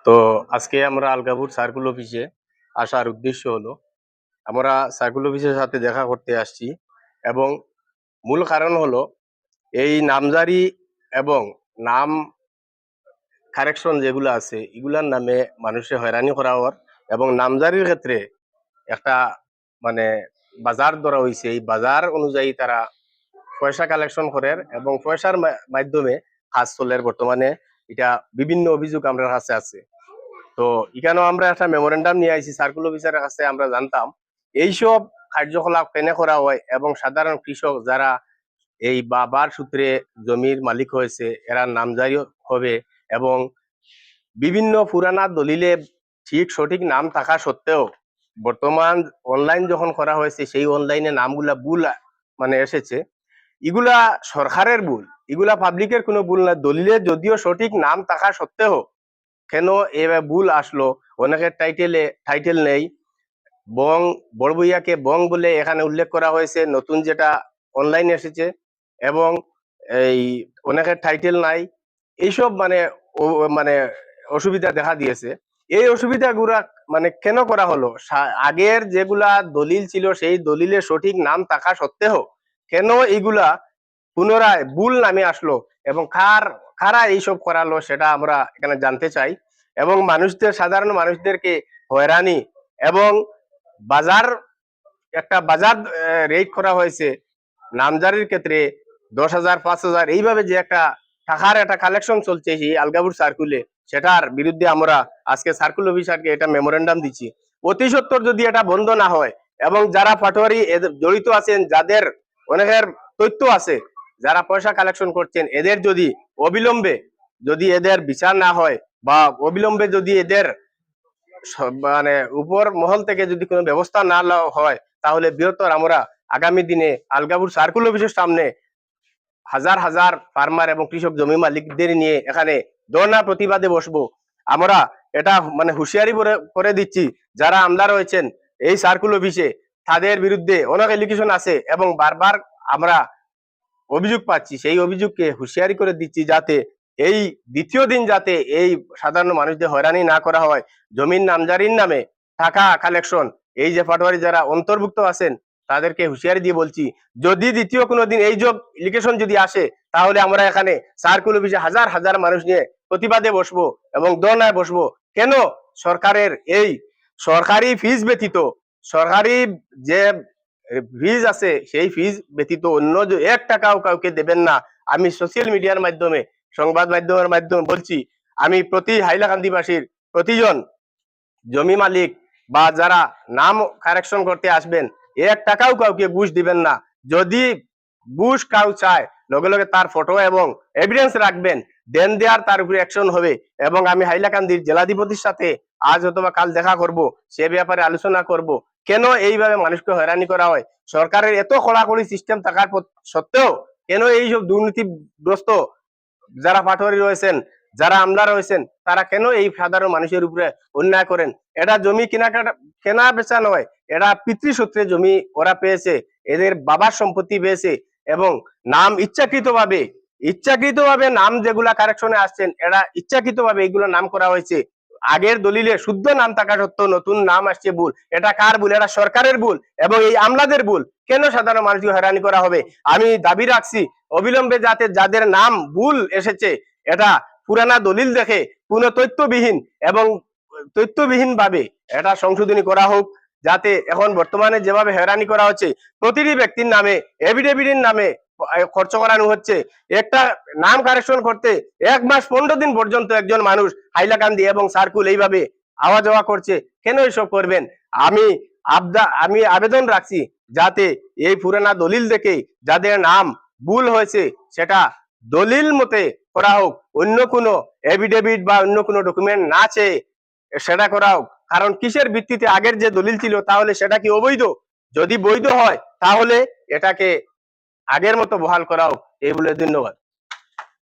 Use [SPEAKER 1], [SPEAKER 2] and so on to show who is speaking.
[SPEAKER 1] তো আজকে আমরা আলগাপুর সার্কুল অফিসে আসার উদ্দেশ্য হলো আমরা সার্কুল অফিসের সাথে দেখা করতে আসছি এবং মূল কারণ হলো এই নামজারি এবং নাম কারেকশন যেগুলো আছে এগুলার নামে মানুষের হয়রানি করা হওয়ার এবং নামজারির ক্ষেত্রে একটা মানে বাজার ধরা হয়েছে। এই বাজার অনুযায়ী তারা পয়সা কালেকশন করেন এবং পয়সার মাধ্যমে কাজ চলের বর্তমানে এটা বিভিন্ন অভিযোগ আমরা কাছে আছে। তো এখানেও আমরা একটা মেমোরেন্ডাম নিয়ে আইছি সার্কুল অফিসারের কাছে। আমরা জানতাম এইসব কার্যকলাপ কেনে করা হয় এবং সাধারণ কৃষক যারা এই বাবার সূত্রে জমির মালিক হয়েছে এরা নামজারি হবে এবং বিভিন্ন পুরানা দলিলে ঠিক সঠিক নাম থাকা সত্ত্বেও বর্তমান অনলাইন যখন করা হয়েছে সেই অনলাইনে নামগুলা ভুল এসেছে। এগুলা সরকারের ভুল, এগুলা পাবলিকের কোনো ভুল না। দলিলে যদিও সঠিক নাম থাকা সত্ত্বেও কেন এভাবে ভুল আসলো? অনেকের টাইটেল নেই, বং বড় ভূঁইয়াকে বং বলে এখানে উল্লেখ করা হয়েছে নতুন যেটা অনলাইনে এসেছে, এবং এই অনেকের টাইটেল নাই। এইসব মানে অসুবিধা দেখা দিয়েছে। এই অসুবিধাগুলা কেন করা হলো? আগের যেগুলা দলিল ছিল সেই দলিলে সঠিক নাম থাকা সত্ত্বেও কেন এইগুলা পুনরায় ভুল নামে আসলো এবং কারা এইসব করালো সেটা আমরা এখানে জানতে চাই। এবং সাধারণ মানুষদেরকে হয়রানি এবং একটা বাজার রেট করা হয়েছে নামজারির ক্ষেত্রে 10,000 5,000 এইভাবে যে একটা টাকার একটা কালেকশন চলছে সেই আলগাপুর সার্কুলে, সেটার বিরুদ্ধে আমরা আজকে সার্কুল অফিসারকে এটা মেমোরেন্ডাম দিচ্ছি। অতি সত্বর যদি এটা বন্ধ না হয় এবং যারা পাটোয়ারি জড়িত আছেন, যাদের অনেকের তথ্য আছে, যারা পয়সা কালেকশন করছেন, এদের যদি অবিলম্বে এদের বিচার না হয় বা অবিলম্বে যদি এদের উপর মহল থেকে যদি কোনো ব্যবস্থা না হয় তাহলে বৃহত্তর আমরা আগামী দিনে আলগাপুর সার্কুল অফিসের সামনে হাজার হাজার ফার্মার এবং কৃষক জমি মালিকদের নিয়ে এখানে ধর্ণা প্রতিবাদে বসবো। আমরা এটা হুঁশিয়ারি করে দিচ্ছি, যারা আমলা রয়েছেন এই সার্কুল অফিসে তাদের বিরুদ্ধে অনেক এলিগেশন আছে এবং বারবার আমরা অভিযোগ পাচ্ছি। সেই অভিযোগকে হুঁশিয়ারি করে দিচ্ছি যাতে এই দ্বিতীয় দিন যাতে এই সাধারণ মানুষদের হয়রানি না করা হয়। জমির নামজারির নামে টাকা কালেকশন, এই যে পাটোয়ারি যারা অন্তর্ভুক্ত আছেন তাদেরকে হুঁশিয়ারি দিয়ে বলছি, যদি দ্বিতীয় কোনো দিন এই জব লিকেশন যদি আসে তাহলে আমরা এখানে সার্কুল অফিসে হাজার হাজার মানুষ নিয়ে প্রতিবাদে বসবো এবং ধর্নায় বসবো। কেন সরকারের এই সরকারি ফিজ ব্যতীত, সরকারি যে ফিজ আছে সেই ফিজ ব্যতীত অন্য 1 টাকাও কাউকে দেবেন না। আমি সোশ্যাল মিডিয়ার মাধ্যমে, সংবাদ মাধ্যমের মাধ্যমে বলছি, আমি প্রতি হাইলাকান্দিবাসীর প্রতিজন জমি মালিক বা যারা নাম কারেকশন করতে আসবেন 1 টাকাও কাউকে ঘুষ দিবেন না। যদি ঘুষ কাউ চায় লগে লগে তার ফটো এবং এভিডেন্স রাখবেন, দেন দেয়ার তার উপরে অ্যাকশন হবে। এবং আমি হাইলাকান্দির জেলাধিপতির সাথে আজ অথবা কাল দেখা করব, সে ব্যাপারে আলোচনা করব কেন এইভাবে মানুষকে হয়রানি করা হয়। সরকারের এত কড়াকড়ি সিস্টেম থাকার সত্ত্বেও কেন এইসব দুর্নীতিগ্রস্ত যারা পাটোয়ারি রয়েছেন, যারা আমলা রয়েছেন, তারা কেন এই সাধারণ মানুষের উপরে অন্যায় করেন? এটা জমি কেনা বেচা নয়, এটা পিতৃসূত্রে জমি ওরা পেয়েছে, এদের বাবার সম্পত্তি পেয়েছে এবং নাম ইচ্ছাকৃতভাবে নাম যেগুলা কারেকশনে আসছেন এরা ইচ্ছাকৃতভাবে এগুলো নাম করা হয়েছে। আগের দলিলে শুদ্ধ নাম থাকা সত্ত্বেও নতুন নাম আসছে ভুল। এটা কার ভুল? এটা সরকারের ভুল এবং এই আমলাদের ভুল। কেন সাধারণ মানুষকে হয়রানি করা হবে? আমি দাবি রাখছি অবিলম্বে যাতে যাদের নাম ভুল এসেছে এটা পুরানা দলিল দেখে কোনো তথ্যবিহীন ভাবে এটা সংশোধনী করা হোক, যাতে এখন বর্তমানে যেভাবে হয়রানি করা হচ্ছে প্রতিটি ব্যক্তির নামে এফিডেভিটের নামে খরচ করানো হচ্ছে। একটা নাম কারেকশন করতে 1 মাস 15 দিন পর্যন্ত একজন মানুষ হাইলাকান্দি এবং সার্কুল এইভাবে আওয়া যাওয়া করছে। কেন এসব করবেন? আমি আবেদন রাখছি যাতে এই পুরানা দলিল দেখে যাদের নাম ভুল হয়েছে সেটা দলিল মতে করা হোক, অন্য কোনো এফিডেভিট বা অন্য কোনো ডকুমেন্ট না চেয়ে সেটা করা হোক। কারণ কিসের ভিত্তিতে আগের যে দলিল ছিল তাহলে সেটা কি অবৈধ? যদি বৈধ হয় তাহলে এটাকে আগের মতো বহাল করা হোক। এই বলে ধন্যবাদ।